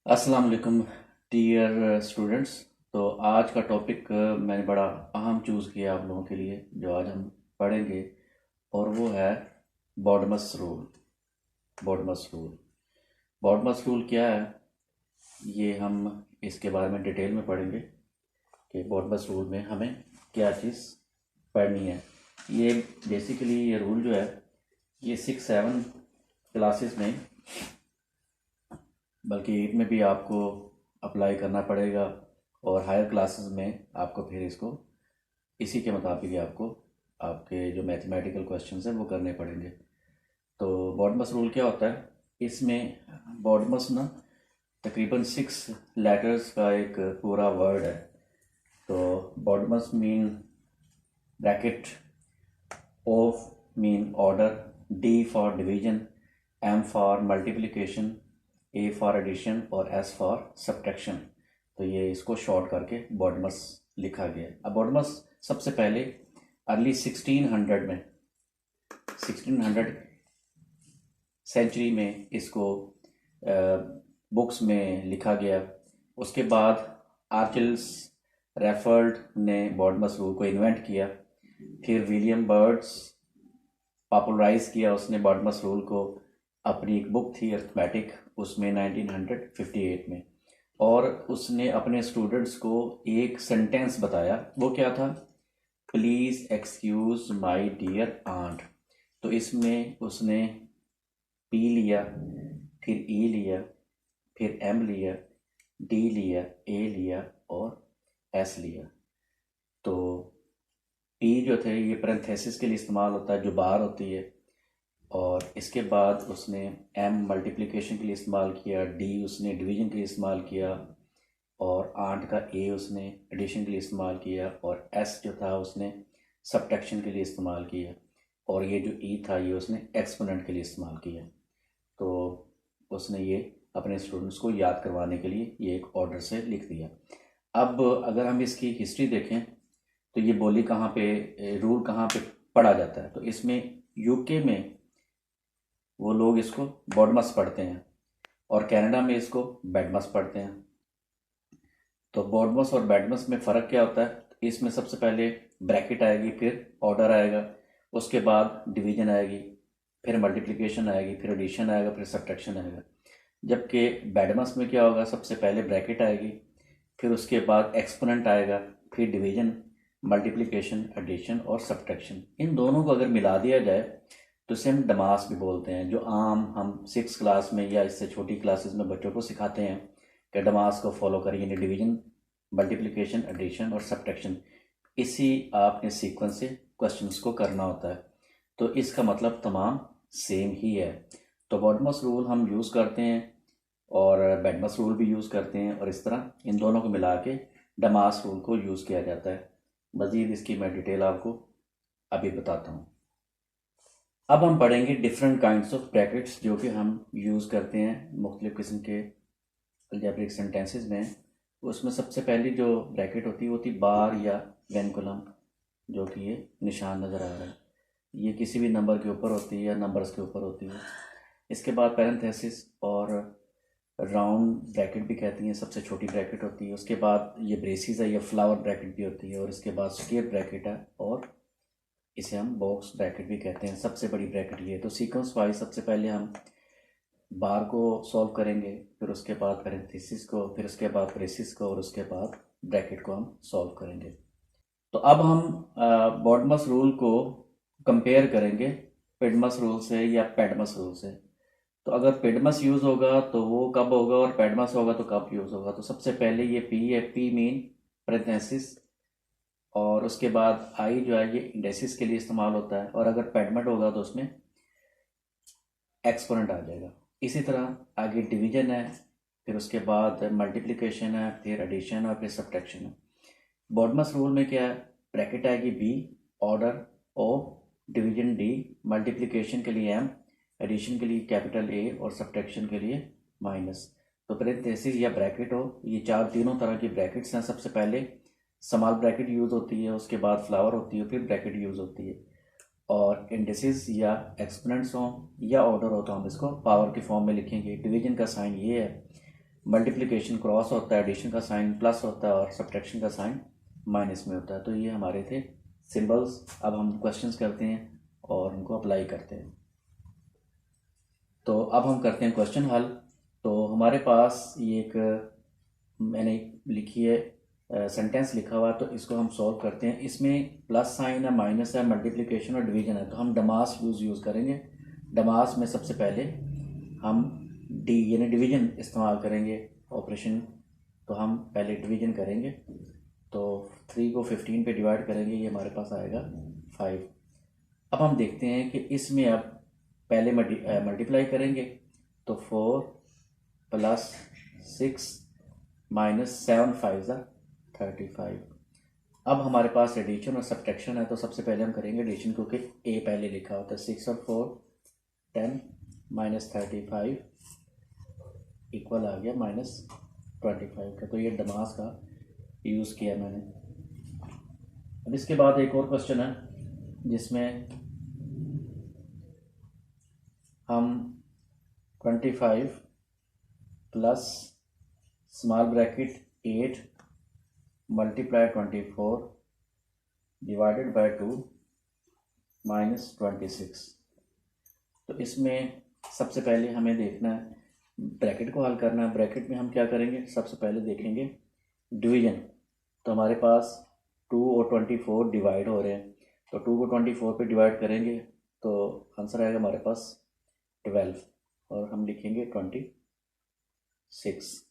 अस्सलाम वालेकुम dear students. तो आज का टॉपिक मैंने बड़ा अहम चूज़ किया आप लोगों के लिए जो आज हम पढ़ेंगे, और वो है BODMAS rule. BODMAS rule BODMAS rule क्या है, ये हम इसके बारे में डिटेल में पढ़ेंगे कि बॉडमस रूल में हमें क्या चीज़ पढ़नी है। ये बेसिकली ये रूल जो है ये 6-7 क्लासेस में, बल्कि 8 में भी आपको अप्लाई करना पड़ेगा, और हायर क्लासेस में आपको फिर इसको इसी के मुताबिक ही आपको आपके जो मैथमेटिकल क्वेश्चंस हैं वो करने पड़ेंगे। तो बॉडमस रूल क्या होता है, इसमें बॉडमस ना तकरीबन 6 लेटर्स का एक पूरा वर्ड है। तो BODMAS mean bracket, of mean order, D for division, M for multiplication, A for addition और एस फॉर सब्ट्रैक्शन। तो ये इसको शॉर्ट करके बॉडमस लिखा गया है। अब बॉडमस सबसे पहले अर्ली 1600 में, 1600 सेंचुरी में इसको बुक्स में लिखा गया। उसके बाद आर्चल्स रेफर्ड ने बॉडमस रूल को इन्वेंट किया। फिर विलियम बर्ड्स पॉपुलराइज किया उसने बॉडमस रूल को, अपनी एक बुक थी अर्थमेटिक उसमें 1958 में। और उसने अपने स्टूडेंट्स को एक सेंटेंस बताया, वो क्या था, please excuse my dear aunt. तो इसमें उसने पी लिया, फिर ई लिया, फिर एम लिया, डी लिया, ए लिया और एस लिया। तो पी जो थे ये पैरेंथेसिस के लिए इस्तेमाल होता है जो बाहर होती है, और इसके बाद उसने एम मल्टीप्लिकेशन के लिए इस्तेमाल किया, डी उसने डिवीजन के लिए इस्तेमाल किया, और आठ का ए उसने एडिशन के लिए इस्तेमाल किया, और एस जो था उसने सब्ट्रैक्शन के लिए इस्तेमाल किया, और ये जो ई था ये उसने एक्सपोनेंट के लिए इस्तेमाल किया। तो उसने ये अपने स्टूडेंट्स को याद करवाने के लिए ये एक ऑर्डर से लिख दिया। अब अगर हम इसकी हिस्ट्री देखें तो ये बोली कहाँ पे, रूल कहाँ पे पढ़ा जाता है, तो इसमें यूके में वो लोग इसको बॉडमस पढ़ते हैं, और कनाडा में इसको बैडमस पढ़ते हैं। तो बॉडमस और बैडमस में फ़र्क क्या होता है, इसमें सबसे पहले ब्रैकेट आएगी, फिर ऑर्डर आएगा, उसके बाद डिवीजन आएगी, फिर मल्टीप्लिकेशन आएगी, फिर एडिशन आएगा, फिर सब्ट्रैक्शन आएगा। जबकि बैडमस में क्या होगा, सबसे पहले ब्रैकेट आएगी, फिर उसके बाद एक्सपोनेंट आएगा, फिर डिवीजन, मल्टीप्लिकेशन, एडिशन और सब्ट्रैक्शन। इन दोनों को अगर मिला दिया जाए तो इसे हम डमास भी बोलते हैं, जो आम हम 6 क्लास में या इससे छोटी क्लासेस में बच्चों को सिखाते हैं कि डमास को फॉलो करें, यानी डिवीजन, मल्टीप्लिकेशन, एडिशन और सब्ट्रैक्शन। इसी आपने सीक्वेंस से क्वेश्चंस को करना होता है। तो इसका मतलब तमाम सेम ही है। तो बॉडमस रूल हम यूज़ करते हैं और बैडमस रूल भी यूज़ करते हैं, और इस तरह इन दोनों को मिला के डमास रूल को यूज़ किया जाता है। मज़ीद इसकी मैं डिटेल आपको अभी बताता हूँ। अब हम पढ़ेंगे डिफरेंट काइंड्स ऑफ ब्रैकेट्स जो कि हम यूज़ करते हैं मुख्तलिफ़ किस्म के अलजेब्रिक सेंटेंसेस में। उसमें सबसे पहली जो ब्रैकेट होती है वो होती बार या वेनकुलम, जो कि ये निशान नज़र आ रहा है, ये किसी भी नंबर के ऊपर होती है या नंबर्स के ऊपर होती है। इसके बाद पैरेंथेसिस और राउंड ब्रैकेट भी कहती हैं, सबसे छोटी ब्रैकेट होती है। उसके बाद ये ब्रेसिस है या फ्लावर ब्रैकेट भी होती है, और इसके बाद स्क्वायर ब्रैकेट है, और इसे हम बॉक्स ब्रैकेट भी कहते हैं। सबसे बड़ी ब्रैकेट ये है। तो सीक्वेंस वाइज सबसे पहले हम बार को सॉल्व करेंगे, फिर उसके बाद पैरेंथेसिस को, फिर उसके बाद ब्रेसिस को, और उसके बाद ब्रैकेट को हम सॉल्व करेंगे। तो अब हम बॉडमस रूल को कंपेयर करेंगे पेडमस रूल से या पैडमस रूल से। तो अगर पेडमस यूज़ होगा तो वो कब होगा, और पैडमस होगा तो कब यूज़ होगा। तो सबसे पहले ये पी है, पी मीन पैरेंथेसिस, और उसके बाद आई जो है ये इंडेसिस के लिए इस्तेमाल होता है, और अगर पैडमेट होगा तो उसमें एक्सपोनेंट आ जाएगा। इसी तरह आगे डिवीजन है, फिर उसके बाद मल्टीप्लिकेशन है, फिर एडिशन और फिर सब्ट्रैक्शन है। बॉडमस रूल में क्या है, ब्रैकेट आएगी बी, ऑर्डर ओ, डिवीजन डी, मल्टीप्लिकेशन के लिए एम, एडिशन के लिए कैपिटल ए और सब्ट्रैक्शन के लिए माइनस। तो पैरेंथेसिस या ब्रैकेट हो, ये चार तीनों तरह की ब्रैकेट्स हैं। सबसे पहले स्मॉल ब्रैकेट यूज़ होती है, उसके बाद फ्लावर होती है, फिर ब्रैकेट यूज़ होती है। और इंडिसेस या एक्सपोनेंट्स हो या ऑर्डर हो तो हम इसको पावर के फॉर्म में लिखेंगे। डिवीजन का साइन ये है, मल्टीप्लिकेशन क्रॉस होता है, एडिशन का साइन प्लस होता है और सब्ट्रैक्शन का साइन माइनस में होता है। तो ये हमारे थे सिंबल्स। अब हम क्वेश्चंस करते हैं और उनको अप्लाई करते हैं। तो अब हम करते हैं क्वेश्चन हल। तो हमारे पास ये एक मैंने लिखी है सेंटेंस लिखा हुआ है, तो इसको हम सॉल्व करते हैं। इसमें प्लस साइन है, माइनस है, मल्टीप्लिकेशन और डिवीजन है। तो हम डमास यूज़ करेंगे। डमास में सबसे पहले हम डी यानी डिवीजन इस्तेमाल करेंगे ऑपरेशन। तो हम पहले डिवीजन करेंगे। तो 3 को 15 पे डिवाइड करेंगे, ये हमारे पास आएगा 5। अब हम देखते हैं कि इसमें अब पहले मल्टीप्लाई करेंगे। तो 4 प्लस 6 माइनस 7 5 35। अब हमारे पास एडिशन और सब्ट्रैक्शन है। तो सबसे पहले हम करेंगे एडिशन, क्योंकि ए पहले लिखा होता है। 6 और 4 10 माइनस 35 इक्वल आ गया माइनस 25 का। तो ये डमास का यूज़ किया मैंने। अब इसके बाद एक और क्वेश्चन है जिसमें हम 25 plus small bracket 8 multiply 24 divided by 2 minus 26। तो इसमें सबसे पहले हमें देखना है, ब्रैकेट को हल करना है। ब्रैकेट में हम क्या करेंगे, सबसे पहले देखेंगे डिवीजन। तो हमारे पास 2 और 24 डिवाइड हो रहे हैं। तो 2 को 24 पे डिवाइड करेंगे तो आंसर आएगा हमारे पास 12 और हम लिखेंगे 26।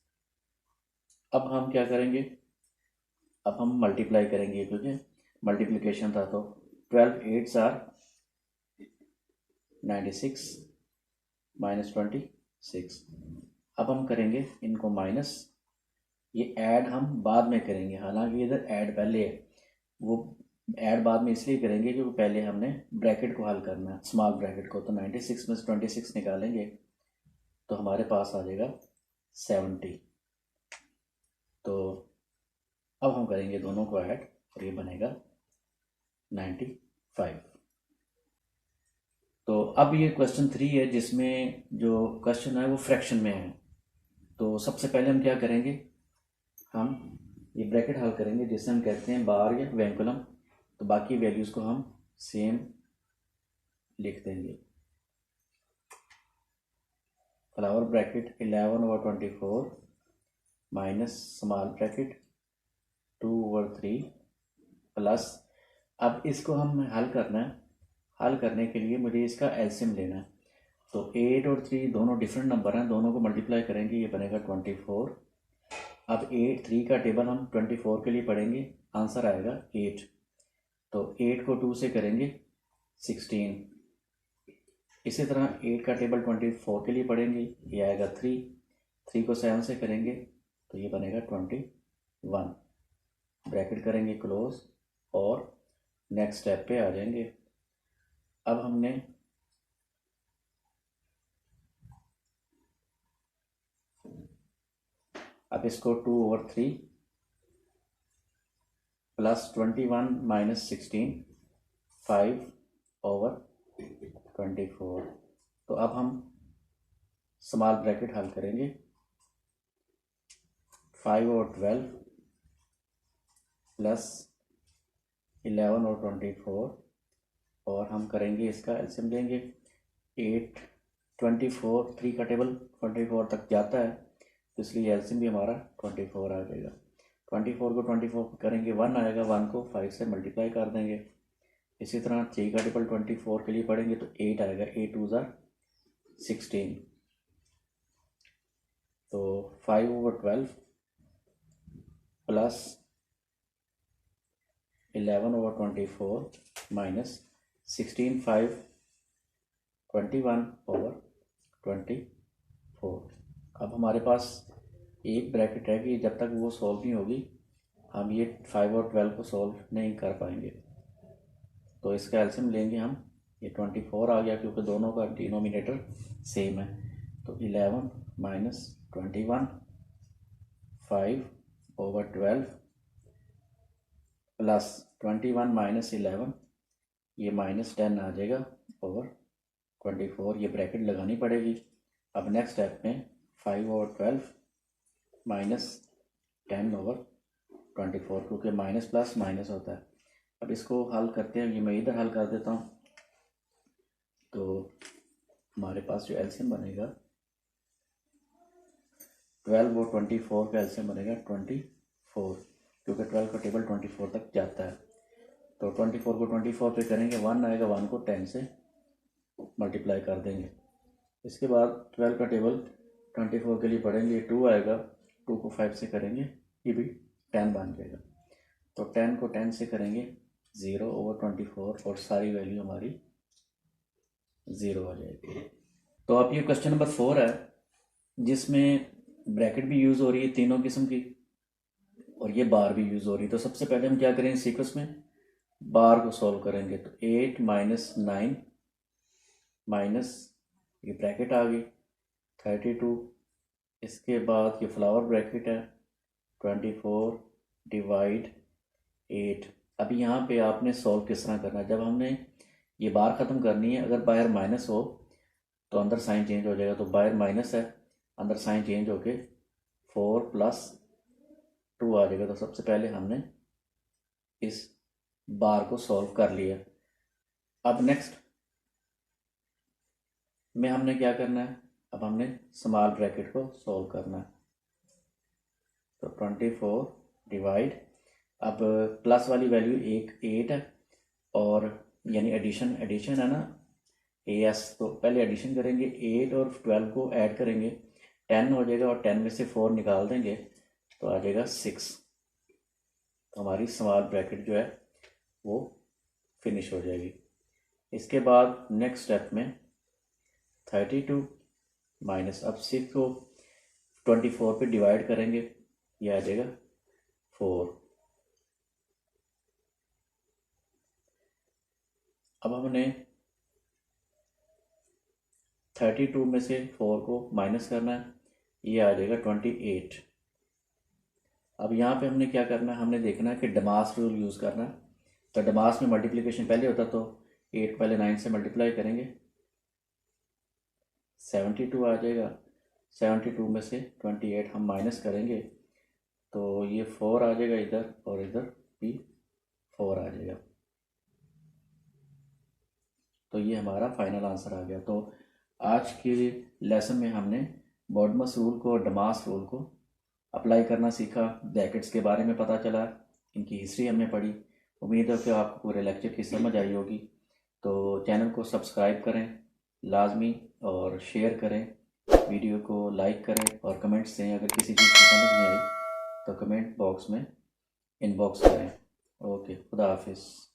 अब हम क्या करेंगे, अब हम मल्टीप्लाई करेंगे, क्योंकि मल्टीप्लिकेशन था। तो 12 8s आर 96 माइनस 26। अब हम करेंगे इनको माइनस। ये ऐड हम बाद में करेंगे, हालांकि इधर ऐड पहले है। वो ऐड बाद में इसलिए करेंगे क्योंकि पहले हमने ब्रैकेट को हल करना है, स्मॉल ब्रैकेट को। तो 96 में से 26 निकालेंगे तो हमारे पास आ जाएगा 70। तो अब हम करेंगे दोनों को ऐड और ये बनेगा 95। तो अब ये क्वेश्चन 3 है, जिसमें जो क्वेश्चन है वो फ्रैक्शन में है। तो सबसे पहले हम क्या करेंगे, हम ये ब्रैकेट हल करेंगे जिसे हम कहते हैं बार या वेंकुलम। तो बाकी वैल्यूज़ को हम सेम लिख देंगे। Flower bracket 11/24 minus small bracket 2/3 plus. अब इसको हम हल करना है। हल करने के लिए मुझे इसका एलसीएम लेना है। तो 8 और 3 दोनों डिफरेंट नंबर हैं, दोनों को मल्टीप्लाई करेंगे, ये बनेगा 24। अब 8 3 का टेबल हम 24 के लिए पढ़ेंगे, आंसर आएगा 8। तो 8 को 2 से करेंगे 16। इसी तरह 8 का टेबल 24 के लिए पढ़ेंगे, ये आएगा 3। 3 को 7 से करेंगे तो ये बनेगा 21। ब्रैकेट करेंगे क्लोज और नेक्स्ट स्टेप पे आ जाएंगे। अब हमने अब इसको 2/3 प्लस 21 माइनस 16 5/24। तो अब हम स्मॉल ब्रैकेट हल करेंगे। 5/12 प्लस 11/24 और हम करेंगे इसका एलसीएम लेंगे। 8 24 3 का टेबल 24 तक जाता है, तो इसलिए एलसीएम भी हमारा 24 आ जाएगा। 24 को 24 करेंगे 1 आएगा, 1 को 5 से मल्टीप्लाई कर देंगे। इसी तरह 3 का टेबल 24 के लिए पढ़ेंगे तो 8 आएगा, 8 2 16। तो 5/12 प्लस 11/24 माइनस 16 5 21/24। अब हमारे पास एक ब्रैकेट है कि जब तक वो सॉल्व नहीं होगी हम ये 5 और 12 को सॉल्व नहीं कर पाएंगे। तो इसका एलसीएम लेंगे हम, ये 24 आ गया क्योंकि दोनों का डिनोमिनेटर सेम है। तो 11 माइनस 21 5/12 प्लस 21 माइनस 11, ये माइनस 10 आ जाएगा ओवर 24। ये ब्रैकेट लगानी पड़ेगी। अब नेक्स्ट स्टेप में 5/12 -10/24, क्योंकि माइनस प्लस माइनस होता है। अब इसको हल करते हैं, ये मैं इधर हल कर देता हूँ। तो हमारे पास जो एलसीएम बनेगा 12 और 24 का एलसीएम बनेगा 24, क्योंकि 12 का टेबल 24 तक जाता है। तो 24 को 24 पे करेंगे, 1 आएगा, 1 को 10 से मल्टीप्लाई कर देंगे। इसके बाद 12 का टेबल 24 के लिए पढ़ेंगे, 2 आएगा, 2 को 5 से करेंगे, ये भी 10 बन जाएगा। तो 10 को 10 से करेंगे 0/24 और सारी वैल्यू हमारी 0 आ जाएगी। तो अब ये क्वेश्चन नंबर 4 है, जिसमें ब्रैकेट भी यूज़ हो रही है तीनों किस्म की और ये बार भी यूज़ हो रही है। तो सबसे पहले हम क्या करेंगे, सीक्वेंस में बार को सॉल्व करेंगे। तो 8 - 9 माइनस ये ब्रैकेट आ गई 32, इसके बाद ये फ्लावर ब्रैकेट है 24 डिवाइड 8। अभी यहाँ पे आपने सॉल्व किस तरह करना है, जब हमने ये बार ख़त्म करनी है, अगर बाहर माइनस हो तो अंदर साइन चेंज हो जाएगा। तो बाहर माइनस है, अंदर साइन चेंज होके 4 + 2 आ जाएगा। तो सबसे पहले हमने इस बार को सॉल्व कर लिया। अब नेक्स्ट में हमने क्या करना है, अब हमने स्मॉल ब्रैकेट को सॉल्व करना है। तो 24 डिवाइड, अब प्लस वाली वैल्यू 8 है और यानी एडिशन है ना, AS। तो पहले एडिशन करेंगे, 8 और 12 को ऐड करेंगे, 10 हो जाएगा और 10 में से 4 निकाल देंगे तो आ जाएगा 6। तो हमारी स्मॉल ब्रैकेट जो है वो फिनिश हो जाएगी। इसके बाद नेक्स्ट स्टेप में 32 माइनस, अब 6 को 24 पे डिवाइड करेंगे, ये आ जाएगा 4। अब हमने 32 में से 4 को माइनस करना है, ये आ जाएगा 28। अब यहाँ पे हमने क्या करना है, हमने देखना है कि डमास रूल यूज़ करना है। तो डमास में मल्टीप्लिकेशन पहले होता, तो 8 पहले 9 से मल्टीप्लाई करेंगे, 72 आ जाएगा। 72 में से 28 हम माइनस करेंगे तो ये 4 आ जाएगा इधर, और इधर भी 4 आ जाएगा। तो ये हमारा फाइनल आंसर आ गया। तो आज के लेसन में हमने बॉडमस रूल को और डमास रूल को अप्लाई करना सीखा, ब्रैकेट्स के बारे में पता चला, इनकी हिस्ट्री हमने पढ़ी। उम्मीद है कि आपको पूरे लेक्चर की समझ आई होगी। तो चैनल को सब्सक्राइब करें लाजमी और शेयर करें, वीडियो को लाइक करें और कमेंट्स दें। अगर किसी चीज़ की समझ नहीं आई तो कमेंट बॉक्स में इनबॉक्स करें। ओके, खुदा हाफिज़।